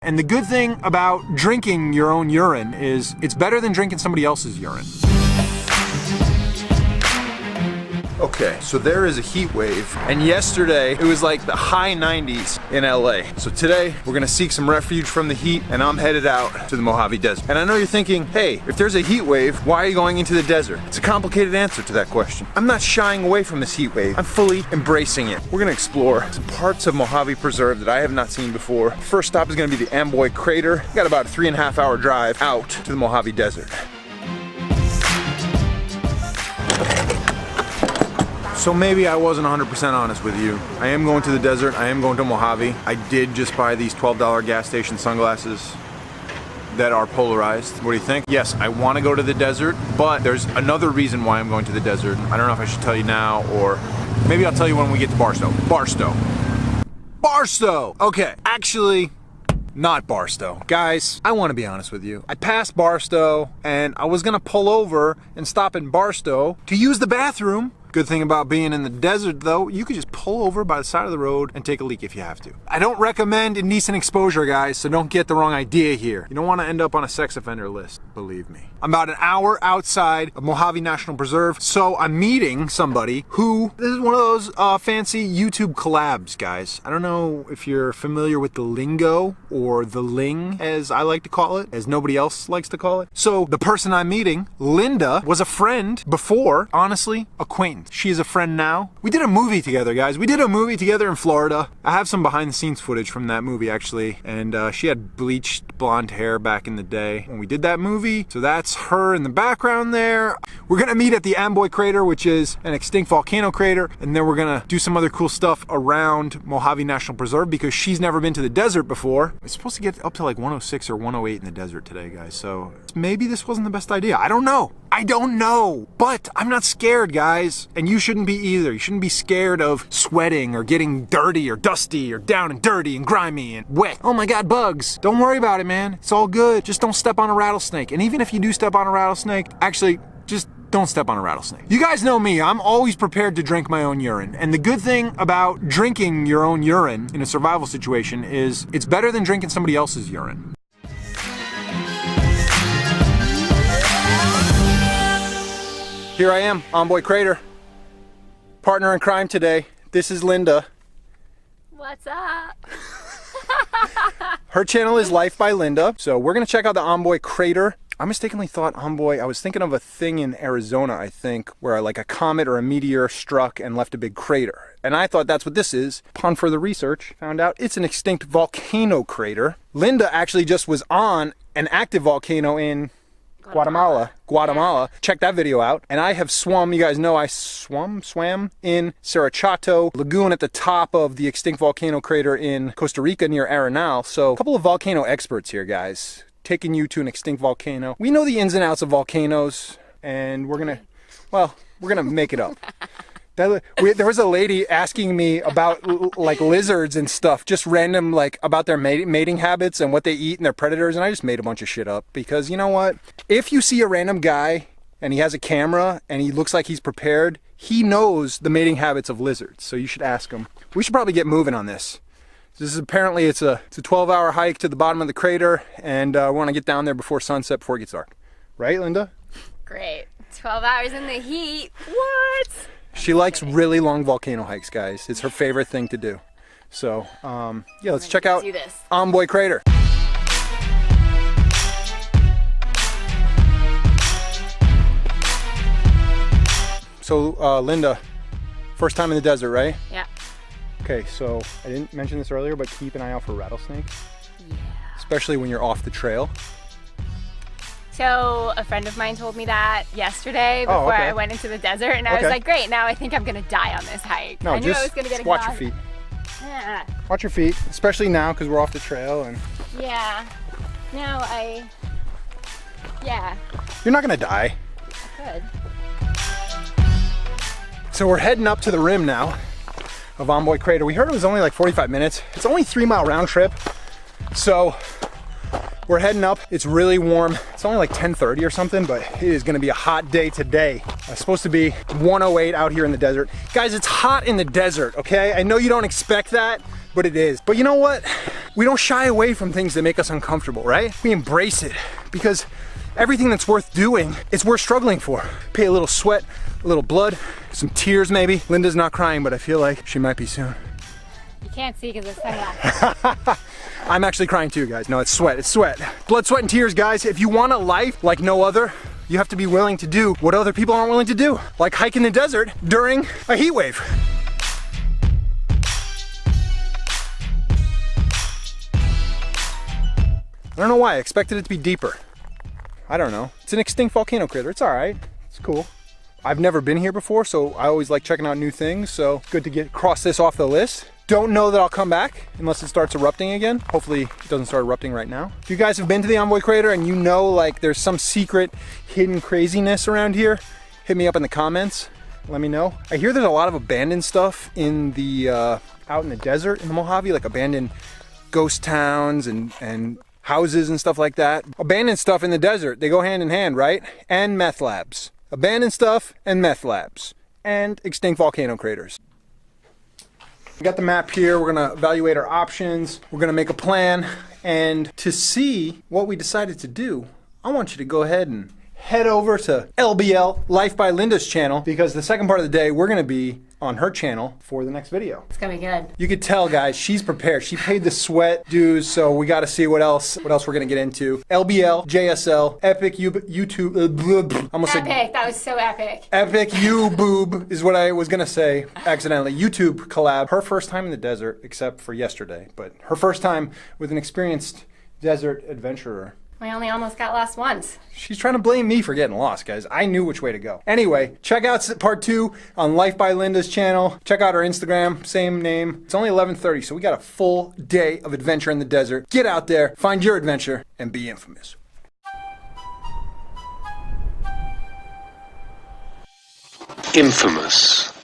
And the good thing about drinking your own urine is it's better than drinking somebody else's urine. Okay, so there is a heat wave, and yesterday it was like the high 90s in LA. So today we're gonna seek some refuge from the heat, and I'm headed out to the Mojave Desert. And I know you're thinking, hey, if there's a heat wave, why are you going into the desert? It's a complicated answer to that question. I'm not shying away from this heat wave. I'm fully embracing it. We're gonna explore some parts of Mojave Preserve that I have not seen before. First stop is gonna be the Amboy Crater. We got about a 3.5 hour drive out to the Mojave Desert. So maybe I wasn't 100% honest with you. I am going to the desert, I am going to Mojave. I did just buy these $12 gas station sunglasses that are polarized. What do you think? Yes, I want to go to the desert, but there's another reason why I'm going to the desert. I don't know if I should tell you now, or maybe I'll tell you when we get to Barstow. Barstow! Okay, actually, not Barstow. Guys, I want to be honest with you. I passed Barstow, and I was gonna pull over and stop in Barstow to use the bathroom. Good thing about being in the desert though, you could just pull over by the side of the road and take a leak if you have to. I don't recommend indecent exposure, guys, so don't get the wrong idea here. You don't want to end up on a sex offender list, believe me. I'm about an hour outside of Mojave National Preserve, so I'm meeting somebody who, this is one of those fancy YouTube collabs, guys. I don't know if you're familiar with the lingo, or the ling, as I like to call it, as nobody else likes to call it. So the person I'm meeting, Linda, was a friend before, honestly, acquaintance. She is a friend now. We did a movie together, guys. We did a movie together in Florida. I have some behind the scenes footage from that movie, actually, and she had bleached blonde hair back in the day when we did that movie. So that's her in the background there. We're gonna meet at the Amboy Crater, which is an extinct volcano crater, and then we're gonna do some other cool stuff around Mojave National Preserve because she's never been to the desert before. It's supposed to get up to like 106 or 108 in the desert today, guys, so maybe this wasn't the best idea. I don't know. But I'm not scared, guys, and you shouldn't be either. You shouldn't be scared of sweating or getting dirty or dusty or down and dirty and grimy and wet. Oh my God, bugs. Don't worry about it, man. It's all good. Just don't step on a rattlesnake. And even if you do step on a rattlesnake, actually, just don't step on a rattlesnake. You guys know me, I'm always prepared to drink my own urine. And the good thing about drinking your own urine in a survival situation is it's better than drinking somebody else's urine. Here I am, Amboy Crater. Partner in crime today. This is Linda. What's up? Her channel is Life by Linda. So we're gonna check out the Amboy Crater. I mistakenly thought Amboy, I was thinking of a thing in Arizona, I think, where like a comet or a meteor struck and left a big crater. And I thought that's what this is. Upon further research, found out it's an extinct volcano crater. Linda actually just was on an active volcano in Guatemala. Check that video out. And I have swum, you guys know I swam in Sarachato Lagoon at the top of the extinct volcano crater in Costa Rica near Arenal. So a couple of volcano experts here, guys, taking you to an extinct volcano. We know the ins and outs of volcanoes, and we're gonna make it up. There was a lady asking me about like lizards and stuff, just random, like about their mating habits and what they eat and their predators, and I just made a bunch of shit up because you know what? If you see a random guy and he has a camera and he looks like he's prepared, he knows the mating habits of lizards, so you should ask him. We should probably get moving on this. This is apparently it's a 12-hour hike to the bottom of the crater, and we want to get down there before sunset, before it gets dark. Right, Linda? Great. 12 hours in the heat. What? She likes really long volcano hikes, guys. It's her favorite thing to do. So, yeah, let's check out Amboy Crater. So, Linda, first time in the desert, right? Yeah. Okay, so I didn't mention this earlier, but keep an eye out for rattlesnakes. Yeah. Especially when you're off the trail. So a friend of mine told me that yesterday before I went into the desert, and I was like, great, now I think I'm gonna die on this hike. No, I knew I was gonna get watch your feet. Yeah. Watch your feet, especially now because we're off the trail. And yeah. Now you're not gonna die. I could. So we're heading up to the rim now of Amboy Crater. We heard it was only like 45 minutes. It's only 3-mile round trip. So we're heading up. It's really warm. It's only like 10:30 or something, but it is gonna be a hot day today. It's supposed to be 108 out here in the desert. Guys, it's hot in the desert, okay? I know you don't expect that, but it is. But you know what? we don't shy away from things that make us uncomfortable, right? We embrace it because everything that's worth doing is worth struggling for. Pay a little sweat, a little blood, some tears maybe. Linda's not crying, but I feel like she might be soon. You can't see because it's sunglasses. I'm actually crying too, guys. No, it's sweat, it's sweat. Blood, sweat, and tears, guys. If you want a life like no other, you have to be willing to do what other people aren't willing to do, like hike in the desert during a heat wave. I don't know why, I expected it to be deeper. I don't know. It's an extinct volcano crater. It's all right, it's cool. I've never been here before, so I always like checking out new things, so good to cross this off the list. Don't know that I'll come back unless it starts erupting again. Hopefully it doesn't start erupting right now. If you guys have been to the Amboy Crater and you know like there's some secret hidden craziness around here, hit me up in the comments. Let me know. I hear there's a lot of abandoned stuff in the out in the desert in the Mojave, like abandoned ghost towns and houses and stuff like that. Abandoned stuff in the desert, they go hand in hand, right? And meth labs. Abandoned stuff and meth labs. And extinct volcano craters. We got the map here, we're gonna evaluate our options, we're gonna make a plan, and to see what we decided to do, I want you to go ahead and head over to LBL, Life by Linda's channel, because the second part of the day, we're gonna be on her channel for the next video. It's gonna be good. You could tell, guys, she's prepared. She paid the sweat dues, so we gotta see what else we're gonna get into. LBL, JSL, epic YouTube, Epic, that was so epic. Epic boob is what I was gonna say accidentally. YouTube collab. Her first time in the desert, except for yesterday, but her first time with an experienced desert adventurer. I only almost got lost once. She's trying to blame me for getting lost, guys. I knew which way to go. Anyway, check out part 2 on Life by Linda's channel. Check out our Instagram, same name. It's only 11:30, so we got a full day of adventure in the desert. Get out there, find your adventure, and be infamous. Infamous.